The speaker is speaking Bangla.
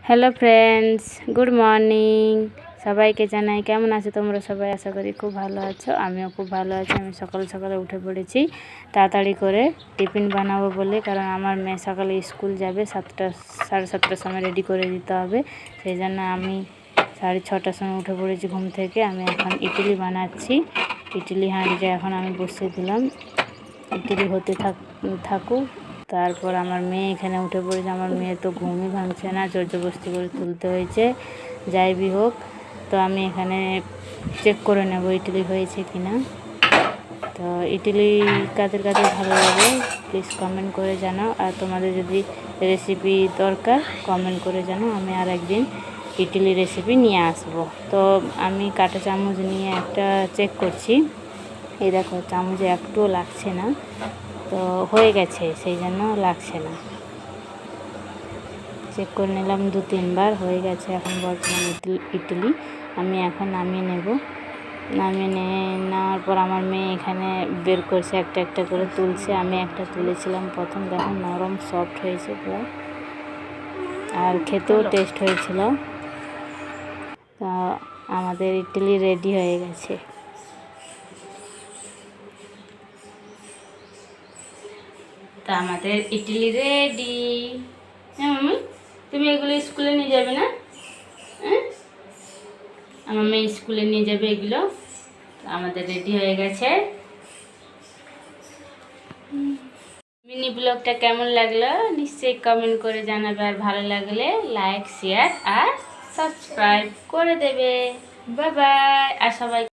Hello friends, good morning. সবাইকে জানাই কেমন আছো তোমরা সবাই। আশা করি খুব ভালো আছো, আমিও খুব ভালো আছি। আমি সকাল সকালে উঠে পড়েছি তাড়াতাড়ি করে টিফিন বানাবো বলে, কারণ আমার মেয়ে সকালে স্কুল যাবে। 7:30 সময় রেডি করে দিতে হবে। সেই জন্য আমি 6:30 সময় উঠে পড়েছি ঘুম থেকে। আমি এখন ইডলি বানাচ্ছি। ইডলি হাঁড়িটা এখন আমি বসিয়ে দিলাম, ইডলি হতে থাকুক। তারপর আমার মেয়ে এখানে উঠে পড়েছে। আমার মেয়ে তো ঘুমই ভাঙছে না, জবরদস্তি করে তুলতে হয়েছে। যাই বি হোক, তো আমি এখানে চেক করে নেব ইডলি হয়েছে কিনা। তো ইডলি কাদের কাদের ভালো লাগে প্লিজ কমেন্ট করে জানাও। আর তোমাদের যদি রেসিপি দরকার কমেন্ট করে জানাও, আমি আর একদিন ইডলি রেসিপি নিয়ে আসব। তো আমি কাঁটা চামচ নিয়ে একটা চেক করছি। এই দেখো, চামচে একটুও লাগছে না, তো হয়ে গেছে, সেই জন্য লাগছে না। চেক করে নিলাম 2-3 বার, হয়ে গেছে। এখন বর্তমান ইডলি আমি এখন নামিয়ে নেব। নামিয়ে নেওয়ার পর আমার মেয়ে এখানে বের করছে, একটা একটা করে তুলছে। আমি একটা তুলেছিলাম প্রথম, দেখো নরম সফট হয়েছে পুরো, আর খেতেও টেস্ট হয়েছিল। তো আমাদের ইডলি রেডি হয়ে গেছে। তা আমাদের ইডলি রেডি। হ্যাঁ মামি, তুমি এগুলো স্কুলে নিয়ে যাবে না? হ্যাঁ, আমার মেয়ে স্কুলে নিয়ে যাবে এগুলো। আমাদের রেডি হয়ে গেছে। মিনি ব্লগটা কেমন লাগলো নিশ্চয়ই কমেন্ট করে জানাবে, আর ভালো লাগলে লাইক, শেয়ার আর সাবস্ক্রাইব করে দেবে। Bye bye. আর সবাই